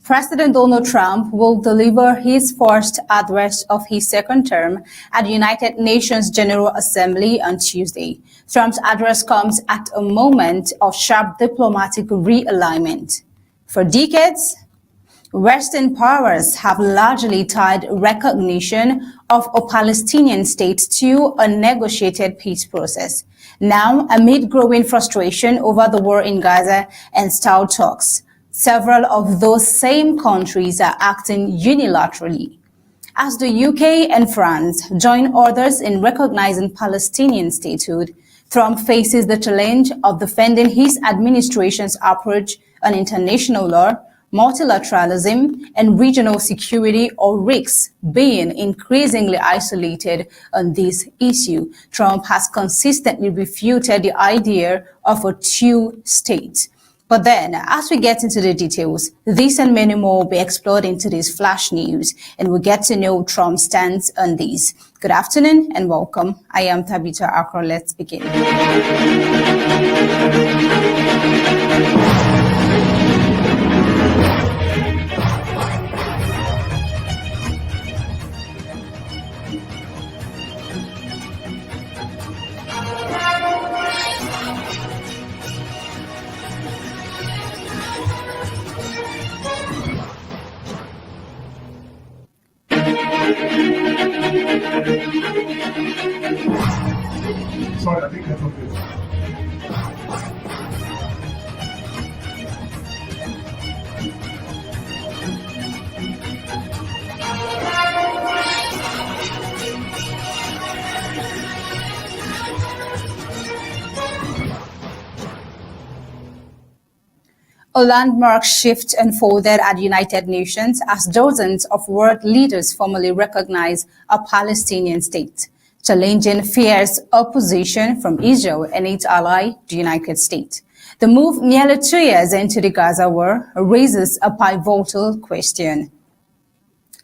President Donald Trump will deliver his first address of his second term at the United Nations General Assembly on Tuesday. Trump's address comes at a moment of sharp diplomatic realignment. For decades, Western powers have largely tied recognition of a Palestinian state to a negotiated peace process. Now, amid growing frustration over the war in Gaza and stalled talks, several of those same countries are acting unilaterally. As the UK and France join others in recognizing Palestinian statehood, Trump faces the challenge of defending his administration's approach on international law, multilateralism, and regional security, or risks being increasingly isolated on this issue. Trump has consistently refuted the idea of a two-state. But then, as we get into the details, this and many more will be explored in today's flash news, and we'll get to know Trump's stance on these. Good afternoon and welcome. I am Tabitha Akro. Let's begin. Sorry, I think that's okay. A landmark shift unfolded at the United Nations as dozens of world leaders formally recognized a Palestinian state, challenging fierce opposition from Israel and its ally, the United States. The move nearly 2 years into the Gaza war raises a pivotal question.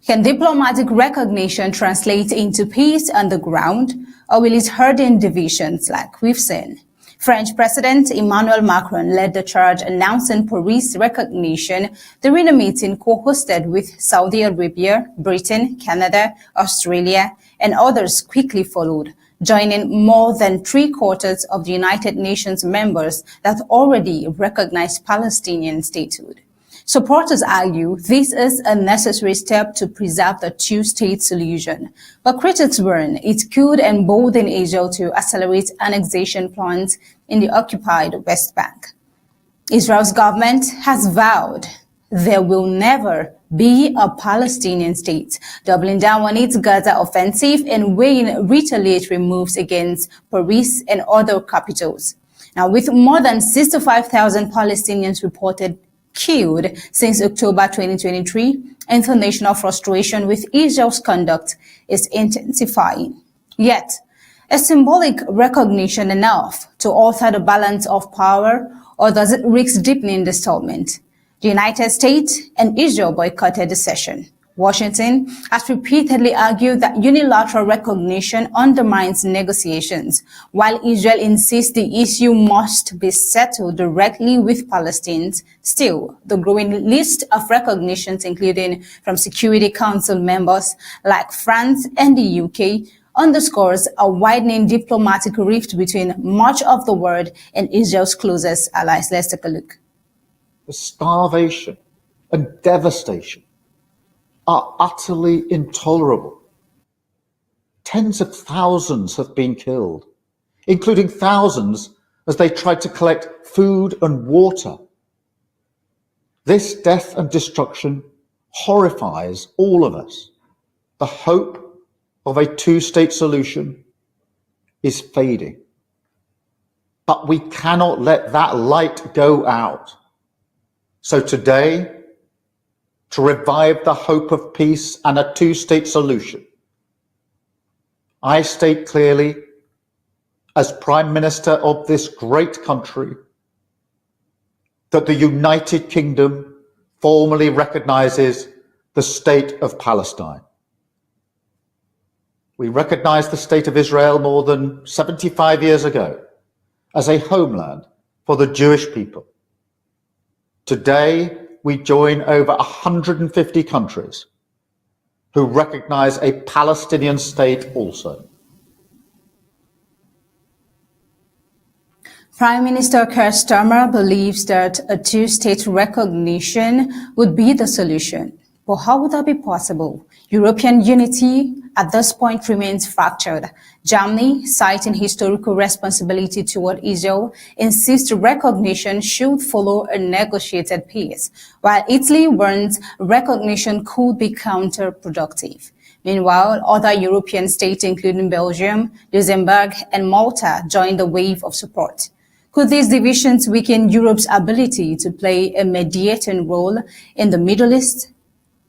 Can diplomatic recognition translate into peace on the ground, or will it harden divisions like we've seen? French President Emmanuel Macron led the charge announcing Paris recognition during a meeting co-hosted with Saudi Arabia, Britain, Canada, Australia, and others quickly followed, joining more than three-quarters of the United Nations members that already recognize Palestinian statehood. Supporters argue this is a necessary step to preserve the two-state solution, but critics warn it could embolden Israel to accelerate annexation plans in the occupied West Bank. Israel's government has vowed there will never be a Palestinian state, doubling down on its Gaza offensive and weighing retaliatory moves against Paris and other capitals. Now, with more than 65,000 Palestinians reported killed since October 2023, international frustration with Israel's conduct is intensifying. Yet, is symbolic recognition enough to alter the balance of power, or does it risk deepening the stalemate? The United States and Israel boycotted the session. Washington has repeatedly argued that unilateral recognition undermines negotiations, while Israel insists the issue must be settled directly with Palestinians. Still, the growing list of recognitions, including from Security Council members like France and the UK, underscores a widening diplomatic rift between much of the world and Israel's closest allies. Let's take a look. The starvation and devastation are utterly intolerable. Tens of thousands have been killed, including thousands as they tried to collect food and water. This death and destruction horrifies all of us. The hope of a two-state solution is fading. But we cannot let that light go out. So today, to revive the hope of peace and a two-state solution, I state clearly, as Prime Minister of this great country, that the United Kingdom formally recognizes the State of Palestine. We recognized the State of Israel more than 75 years ago as a homeland for the Jewish people. Today, we join over 150 countries who recognise a Palestinian state also. Prime Minister Keir Starmer believes that a two-state recognition would be the solution. But how would that be possible? European unity at this point remains fractured. Germany, citing historical responsibility toward Israel, insists recognition should follow a negotiated pace, while Italy warns recognition could be counterproductive. Meanwhile, other European states, including Belgium, Luxembourg, and Malta, join the wave of support. Could these divisions weaken Europe's ability to play a mediating role in the Middle East?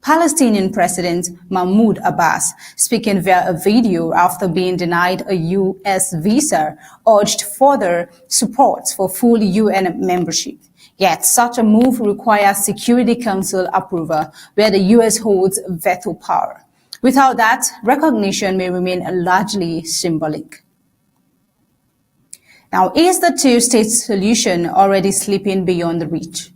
Palestinian President Mahmoud Abbas, speaking via a video after being denied a U.S. visa, urged further support for full UN membership. Yet such a move requires Security Council approval, where the U.S. holds veto power. Without that, recognition may remain largely symbolic. Now, is the two-state solution already slipping beyond the reach?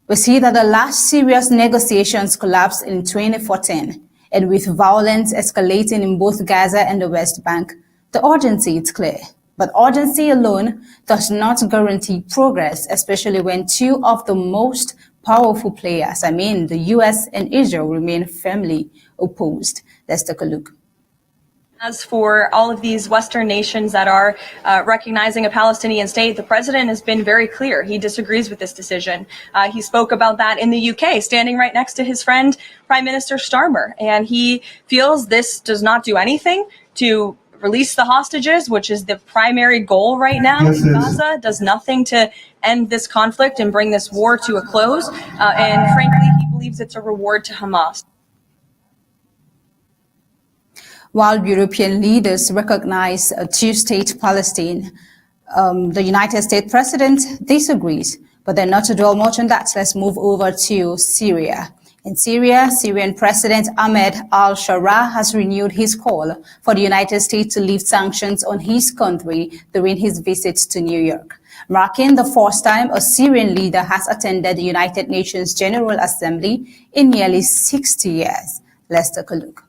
We see that the last serious negotiations collapsed in 2014, and with violence escalating in both Gaza and the West Bank, the urgency is clear. But urgency alone does not guarantee progress, especially when two of the most powerful players, the US and Israel, remain firmly opposed. Let's take a look. As for all of these Western nations that are recognizing a Palestinian state, the president has been very clear. He disagrees with this decision. He spoke about that in the UK, standing right next to his friend, Prime Minister Starmer. And he feels this does not do anything to release the hostages, which is the primary goal right now in Gaza, does nothing to end this conflict and bring this war to a close. And frankly, he believes it's a reward to Hamas. While European leaders recognize a two-state Palestine, the United States president disagrees. But then not to dwell much on that, let's move over to Syria. In Syria, Syrian President Ahmed al-Shara has renewed his call for the United States to lift sanctions on his country during his visit to New York, marking the first time a Syrian leader has attended the United Nations General Assembly in nearly 60 years. Let's take a look.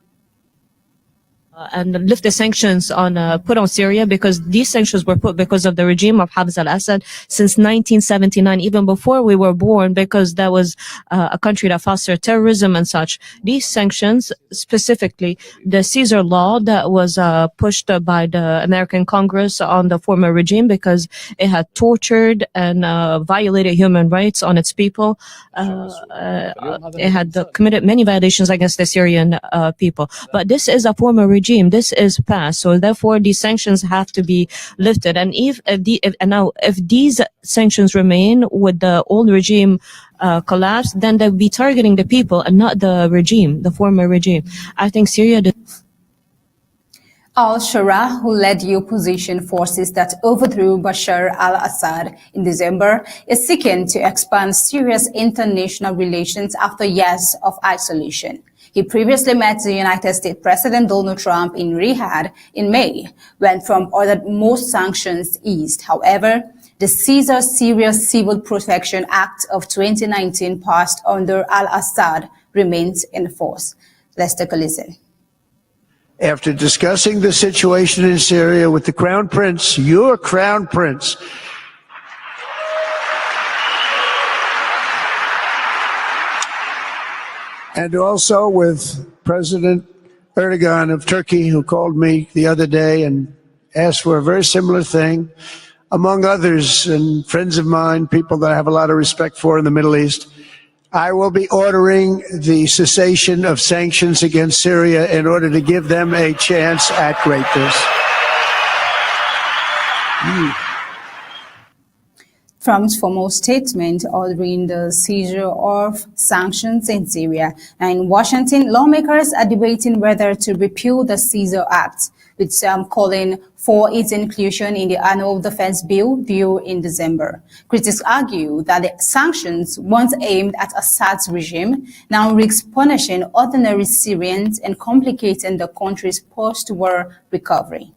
And lift the sanctions put on Syria, because these sanctions were put because of the regime of Hafez al-Assad since 1979, even before we were born, because that was a country that fostered terrorism and such. These sanctions, specifically the Caesar law that was pushed by the American Congress on the former regime because it had tortured and violated human rights on its people. It had committed many violations against the Syrian people. But this is a former regime. This is past, so therefore these sanctions have to be lifted. And if these sanctions remain with the old regime collapse, then they'll be targeting the people and not the regime, the former regime. I think Syria. Al-Shara, who led the opposition forces that overthrew Bashar al-Assad in December, is seeking to expand Syria's international relations after years of isolation. He previously met the United States President Donald Trump in Riyadh in May, when Trump ordered most sanctions eased. However, the Caesar Syria Civil Protection Act of 2019 passed under al-Assad remains in force. Let's take a listen. After discussing the situation in Syria with the Crown Prince, your Crown Prince, and also with President Erdogan of Turkey, who called me the other day and asked for a very similar thing, among others, and friends of mine, people that I have a lot of respect for in the Middle East, I will be ordering the cessation of sanctions against Syria in order to give them a chance at greatness. Trump's formal statement ordering the seizure of sanctions in Syria. Now in Washington, lawmakers are debating whether to repeal the Caesar Act, with some calling for its inclusion in the annual defense bill due in December. Critics argue that the sanctions, once aimed at Assad's regime, now risk punishing ordinary Syrians and complicating the country's post-war recovery.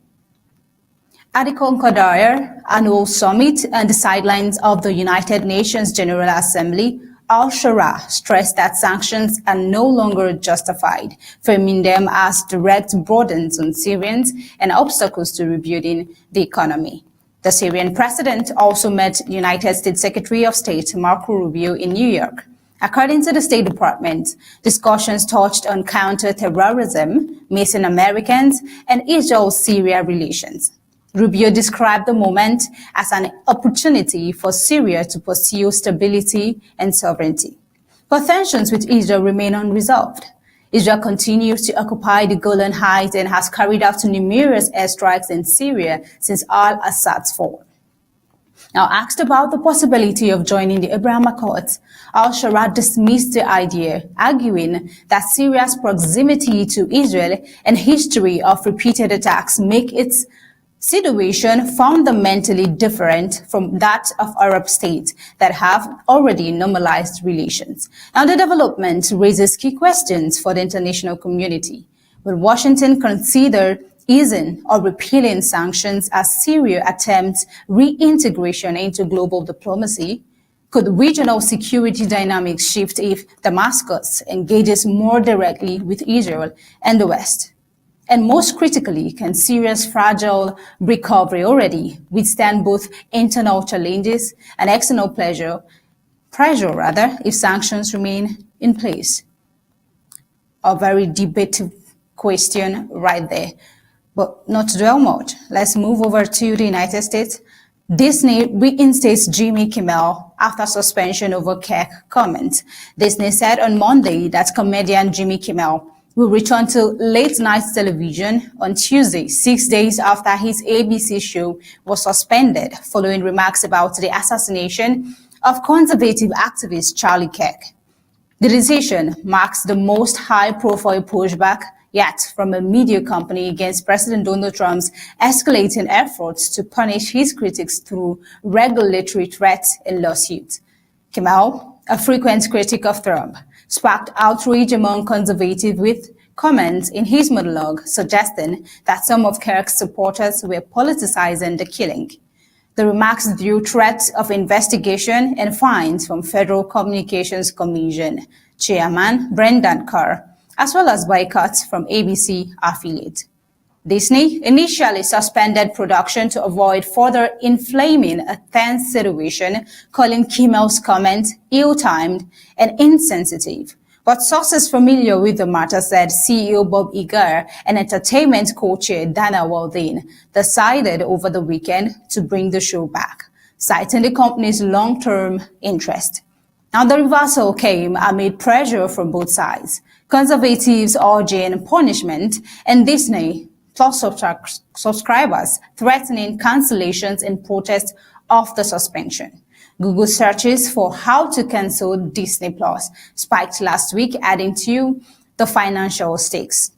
At the Concordia annual summit and the sidelines of the United Nations General Assembly, al-Shara stressed that sanctions are no longer justified, framing them as direct burdens on Syrians and obstacles to rebuilding the economy. The Syrian president also met United States Secretary of State Marco Rubio in New York. According to the State Department, discussions touched on counter-terrorism, missing Americans, and Israel-Syria relations. Rubio described the moment as an opportunity for Syria to pursue stability and sovereignty. But tensions with Israel remain unresolved. Israel continues to occupy the Golan Heights and has carried out numerous airstrikes in Syria since al-Assad's fall. Now, asked about the possibility of joining the Abraham Accords, al-Shara dismissed the idea, arguing that Syria's proximity to Israel and history of repeated attacks make its situation fundamentally different from that of Arab states that have already normalized relations. Now, the development raises key questions for the international community. Will Washington consider easing or repealing sanctions as Syria attempts reintegration into global diplomacy? Could regional security dynamics shift if Damascus engages more directly with Israel and the West? And most critically, can Syria's fragile recovery already withstand both internal challenges and external pressure if sanctions remain in place? A very debated question right there. But not to dwell much, let's move over to the United States. Disney reinstates Jimmy Kimmel after suspension over Kirk comments. Disney said on Monday that comedian Jimmy Kimmel will return to late-night television on Tuesday, 6 days after his ABC show was suspended following remarks about the assassination of conservative activist Charlie Kirk. The decision marks the most high-profile pushback yet from a media company against President Donald Trump's escalating efforts to punish his critics through regulatory threats and lawsuits. Kimmel, a frequent critic of Trump, sparked outrage among conservatives with comments in his monologue suggesting that some of Kirk's supporters were politicizing the killing. The remarks drew threats of investigation and fines from Federal Communications Commission Chairman Brendan Carr, as well as boycotts from ABC affiliates. Disney initially suspended production to avoid further inflaming a tense situation, calling Kimmel's comments ill-timed and insensitive. But sources familiar with the matter said CEO Bob Iger and entertainment co-chair Dana Waldine decided over the weekend to bring the show back, citing the company's long-term interest. Now, the reversal came amid pressure from both sides, conservatives urging punishment and Disney Plus subscribers threatening cancellations in protest of the suspension. Google searches for how to cancel Disney Plus spiked last week, adding to the financial stakes.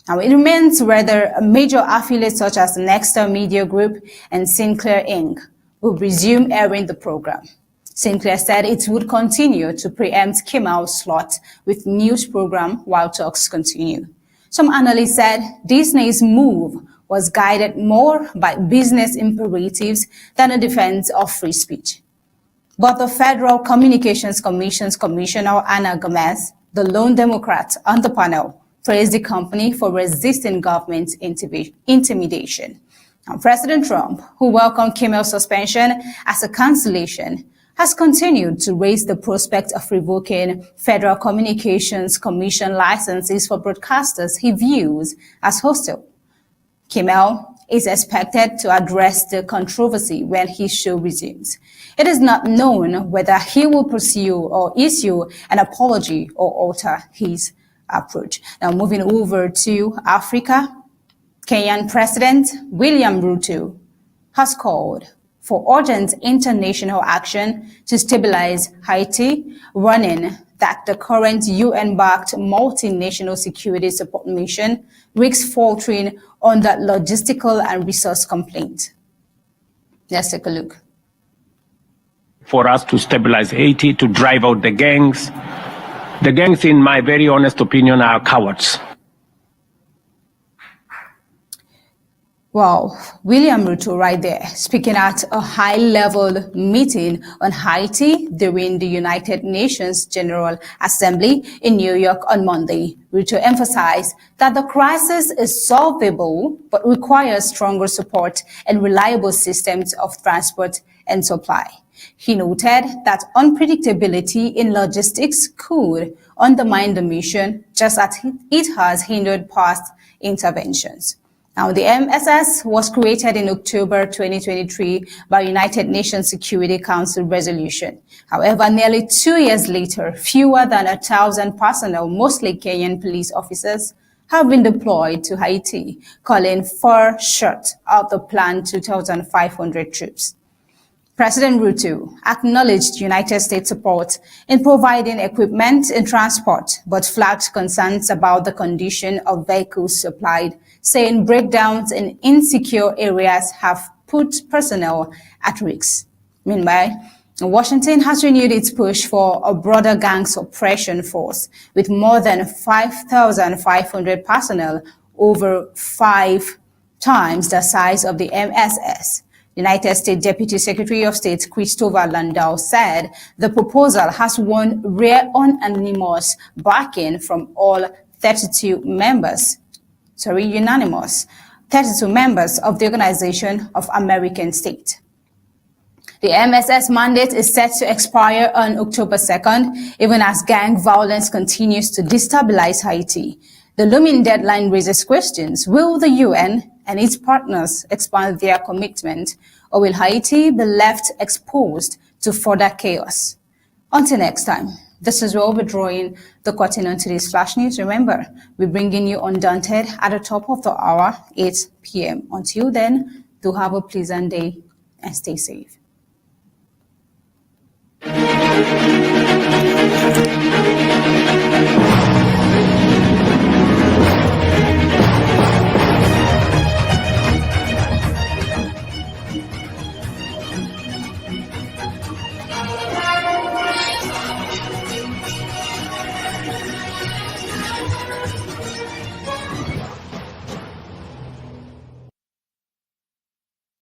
Now, it remains whether major affiliates such as Nexstar Media Group and Sinclair Inc. will resume airing the program. Sinclair said it would continue to preempt Kimmel's slot with news program while talks continue. Some analysts said Disney's move was guided more by business imperatives than a defense of free speech. But the Federal Communications Commission's Commissioner Ana Gomez, the lone Democrat on the panel, praised the company for resisting government intimidation. Now, President Trump, who welcomed Kimmel's suspension as a cancellation, has continued to raise the prospect of revoking Federal Communications Commission licenses for broadcasters he views as hostile. Kimmel is expected to address the controversy when his show resumes. It is not known whether he will pursue or issue an apology or alter his approach. Now, moving over to Africa, Kenyan President William Ruto has called for urgent international action to stabilize Haiti, warning that the current UN-backed multinational security support mission risks faltering under logistical and resource complaints. Let's take a look. For us to stabilize Haiti, to drive out the gangs. The gangs, in my very honest opinion, are cowards. Wow, William Ruto right there, speaking at a high-level meeting on Haiti during the United Nations General Assembly in New York on Monday. Ruto emphasized that the crisis is solvable but requires stronger support and reliable systems of transport and supply. He noted that unpredictability in logistics could undermine the mission, just as it has hindered past interventions. Now, the MSS was created in October 2023 by United Nations Security Council resolution. However, nearly 2 years later, fewer than 1,000 personnel, mostly Kenyan police officers, have been deployed to Haiti, falling far short of the planned 2,500 troops. President Ruto acknowledged United States support in providing equipment and transport, but flagged concerns about the condition of vehicles supplied, saying breakdowns in insecure areas have put personnel at risk. Meanwhile, Washington has renewed its push for a broader gang suppression force with more than 5,500 personnel, over 5 times the size of the MSS. United States Deputy Secretary of State Christopher Landau said the proposal has won rare unanimous backing from all 32 members. Unanimous 32 members of the Organization of American States. The MSS mandate is set to expire on October 2nd, even as gang violence continues to destabilize Haiti. The looming deadline raises questions. Will the UN and its partners expand their commitment, or will Haiti be left exposed to further chaos? Until next time, this is where we're drawing the curtain on today's Flash News. Remember, we're bringing you Undaunted at the top of the hour, 8 p.m. Until then, do have a pleasant day and stay safe.